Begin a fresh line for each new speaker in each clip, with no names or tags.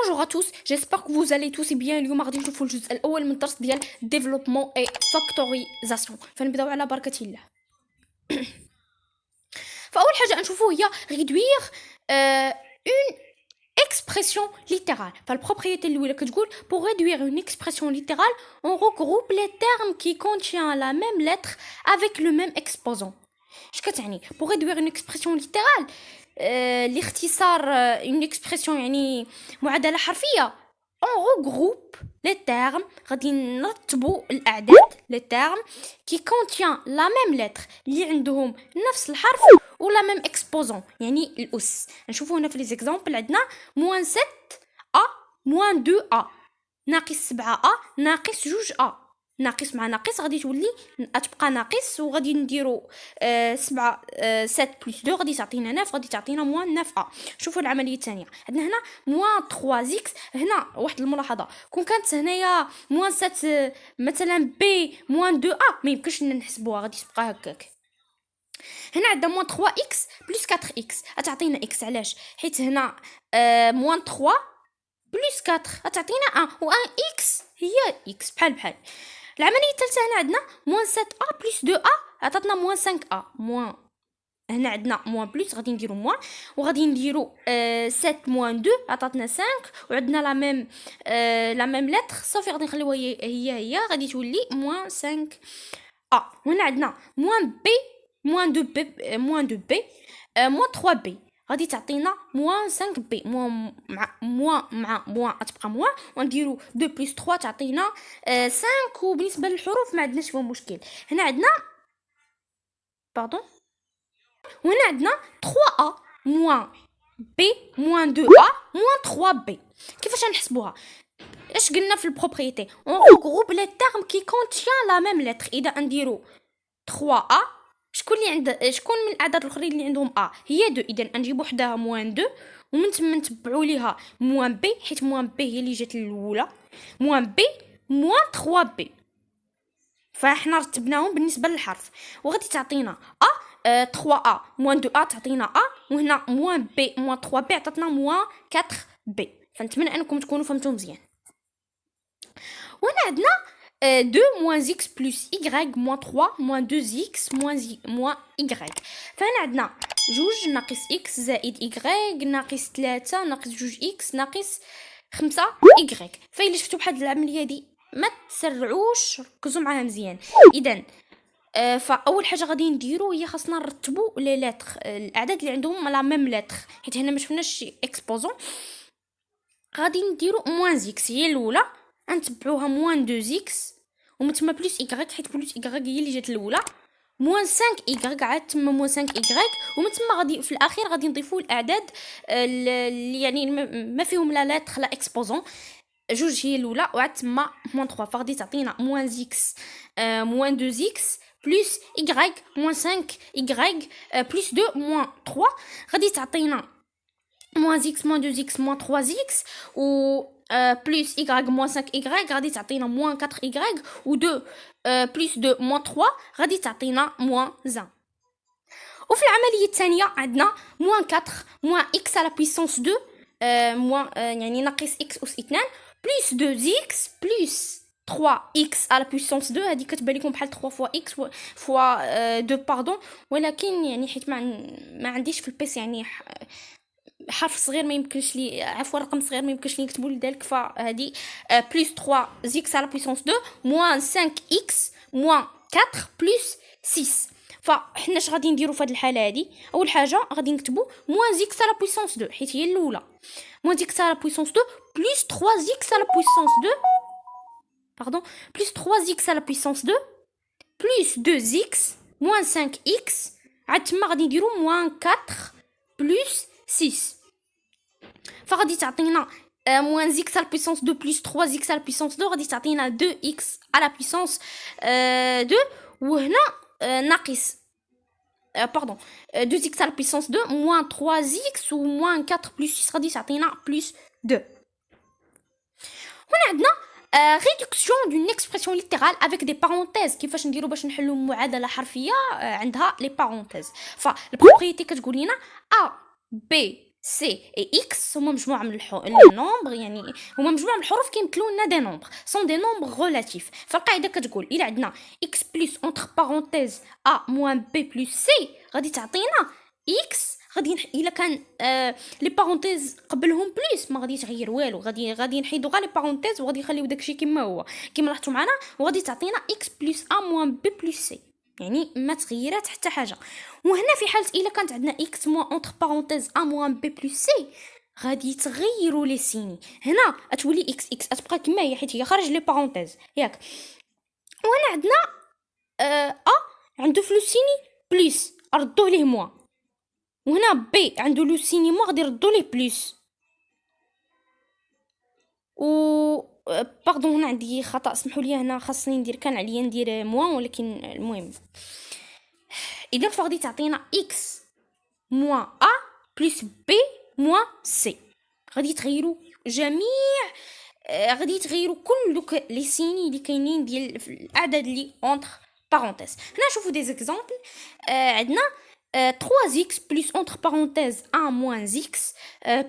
Bonjour à tous, j'espère que vous allez tous bien. اليوم غادي نشوفوا الجزء الاول من الدرس ديال développement et factorisation. فنبداو على بركه الله. فاول حاجه نشوفوا هي réduire une expression littérale. فالpropriété الاولى كتقول pour réduire une expression littérale on regroupe les termes qui contiennent la même lettre avec le même exposant. اش كتعني pour réduire une expression littérale؟ الاختصار une expression يعني معادلة حرفية. on regroupe les termes غادي نرتبوا الأعداد les termes qui contient la même lettre اللي عندهم نفس الحرف و la même exposant يعني الأس. نشوفوا هنا في لي زيكزامبل عندنا -7a -2a ناقص 7a ناقص 2a. ناقص مع ناقص غادي تولي تبقى ناقص وغادي نديرو 7 بلس 2 غادي تعطينا 9 غادي تعطينا -9a. شوفوا العمليه الثانيه عندنا هنا -3x. هنا واحد الملاحظه كون كانت هنايا -7 مثلا b -2a ما يمكنش نحسبوها غادي تبقى هكاك. هنا عندنا -3x بلس 4x غتعطينا x. علاش؟ حيت هنا -3 بلس 4 غتعطينا 1 و 1 x هي x بحال. العمليه الثالثه هنا عندنا -7a بلس 2a عطاتنا -5a هنا عندنا بلس غادي نديرو وغادي نديرو 7 2 عطاتنا 5 وعندنا لا ميم لتر صافي غادي نخليوها هي غادي تولي -5a. وهنا عندنا -b -2b -3b غادي تعطينا -5b مع تبقى ونديرو 2 بلس 3 تعطينا 5. وبالنسبه للحروف ما عندناش فيهم مشكل. هنا عندنا وهنا عندنا 3a b 2a 3b. كيفاش غنحسبوها؟ اش قلنا في البروبريتي on regroupe les termes qui contient la même lettre. اذا نديرو 3a شكون من الاعداد الاخرين اللي عندهم ا هي 2 اذا نجيب وحدها -2 ومن ثم نتبعوا ليها -b حيت -b هي اللي جات الاولى -b 3b. فاحنا رتبناهم بالنسبه للحرف وغادي تعطينا ا 3a -2a تعطينا ا وهنا -b 3b عطاتنا -4b. فنتمنى انكم تكونوا فهمتوا مزيان. وهنا عندنا 2 - x plus y -3 -2x -y. فهنا عندنا 2 ناقص x زائد y ناقص 3 ناقص 2x ناقص 5y. فإلا شفتوا بحال العمليه دي ما تسرعوش ركزوا معاها مزيان. اذا فاول حاجه غادي نديرو هي خاصنا نرتبوا لي لتر الاعداد اللي عندهم لا ميم لتر حيت هنا ما شفناش شي اكسبوزون. غادي نديرو -x هي الاولى نتبعوها -2x ومن تما بلس y حيت بلس y هي اللي جات الاولى -5y عاد تما -5y ومن تما غادي في الاخير غادي نضيفوا الاعداد اللي يعني ما فيهم لا لتر لا اكسبوزون. 2 هي الاولى وعاد تما -3 فغادي تعطينا -x -2x بلس y -5y بلس 2 -3 غادي تعطينا -x -2x -3x و plus y -5y غادي تعطينا -4y و 2 plus 2 -3 غادي تعطينا -1. وفي العمليه الثانيه عندنا -4 x à la puissance 2 يعني ناقص x أس 2 plus 2x plus 3x à la puissance 2. هذه كتبان لكم بحال 3 fois x fois 2 ولكن يعني حيت ما عنديش في البيس يعني حرف صغير ما يمكنش لي عفوا رقم صغير ما يمكنش لي نكتبوا لذلك. فهذه بلس 3 x على بويسونس 2 موان 5x موان 4 بلس 6. فحنا اش غادي نديروا في هذه الحاله هذه؟ اول حاجه غادي نكتبوا موان x على بويسونس 2 حيت هي الاولى موان x على بويسونس 2 بلس 3x على بويسونس 2 بلس 3x على بويسونس 2 بلس 2x موان 5x عاد تما غادي نديروا موان 4 بلس 6. فغادي تعطينا -x à la puissance 2 plus 3x à la puissance 2 غادي تعطينا 2x à la puissance 2 وهنا ناقص 2x à la puissance 2 moins 3x و moins 4 plus 6 غادي تعطينا plus 2. هنا عندنا réduction d'une expression littérale avec des parenthèses. كيفاش نديرو باش نحلو معادله حرفيه عندها لي parenthèses؟ فالبروبريتي كتقول لنا a b سي اي اكس هما مجموعه من لي نومبر، يعني هما مجموعه من الحروف كيمثلوا لنا دي نومبر، سون دي نومبر ريلاتيف. فالقاعده كتقول الا عندنا اكس بلس اونتر بارونتيز ا موان بي بلس سي غادي تعطينا اكس. غادي الا كان لي بارونتيز قبلهم بلس ما غادي يتغير والو، غادي نحيدو غير لي بارونتيز وغادي نخليو داكشي كما هو كما لاحظتوا معنا، وغادي تعطينا اكس بلس ا موان بي بلس سي، يعني ما تغيرات حتى حاجه. وهنا في حاله الا كانت عندنا اكس موان اونتر بارونتيز ا موان بي بلس سي غادي تغيروا لي سيني. هنا تولي اكس اكس تبقى كما هي حيت هي خارج لي بارونتيز ياك. وهنا عندنا ا عنده فلو سيني بلس ردوه ليه موان، وهنا بي عنده لو سيني موان غادي يردوا ليه بلس. و باردون هنا عندي خطا سمحوا لي، هنا خاصني ندير كان عليا ندير موان ولكن المهم. اذا فغادي تعطينا اكس موان ا بلس بي موان سي، غادي تغيروا جميع غادي يتغيروا كل دوك لي سيني اللي كاينين ديال الاعداد اللي اونتر بارونتيز. هنا نشوفوا دي زيكزامبل. عندنا 3x plus entre parenthèses 1 moins x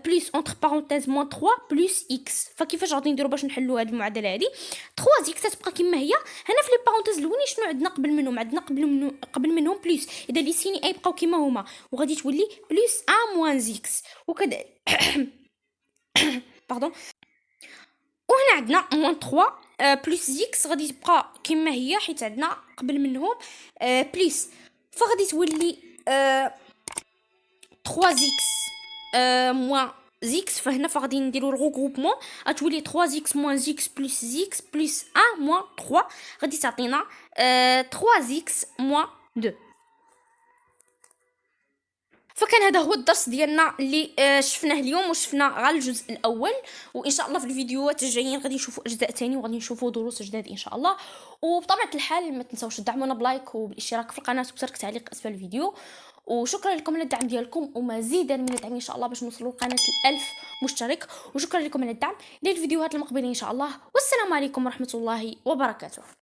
plus entre parenthèses moins 3 plus x. فكيفاش غادي نديروا باش نحلوا هذه المعادله هذه؟ 3x تبقى كما هي. هنا في لي بارونتيز الاولين شنو عندنا قبل منهم؟ عندنا قبل منهم بلس، اذا لي سيني اي بقاو كما هما وغادي تولي بلس 1 moins x وكذا. باردون. وهنا عندنا موان 3 بلس زيكس غادي تبقى كما هي حيت عندنا قبل منهم بلس، فغادي تولي 3 زيكس موان زيكس. فهنا فغادي نديرو الغوغروبمون غتولي 3 زيكس موان زيكس بلس زيكس بلس 1 موان 3 غادي تعطينا 3 زيكس موان 2. فكان هذا هو الدرس ديالنا اللي شفناه اليوم، وشفنا غير الجزء الاول، وان شاء الله في الفيديوهات الجايين غادي نشوفوا اجزاء ثاني وغادي نشوفوا دروس جداد ان شاء الله. وبطبيعه الحال ما تنساوش تدعمونا بلايك وبالاشتراك في القناه وبترك تعليق اسفل الفيديو. وشكرا لكم على الدعم ديالكم ومزيدا من الدعم ان شاء الله باش نوصلوا لقناه 1000 مشترك. وشكرا لكم على الدعم. الى الفيديوهات المقبلين ان شاء الله، والسلام عليكم ورحمه الله وبركاته.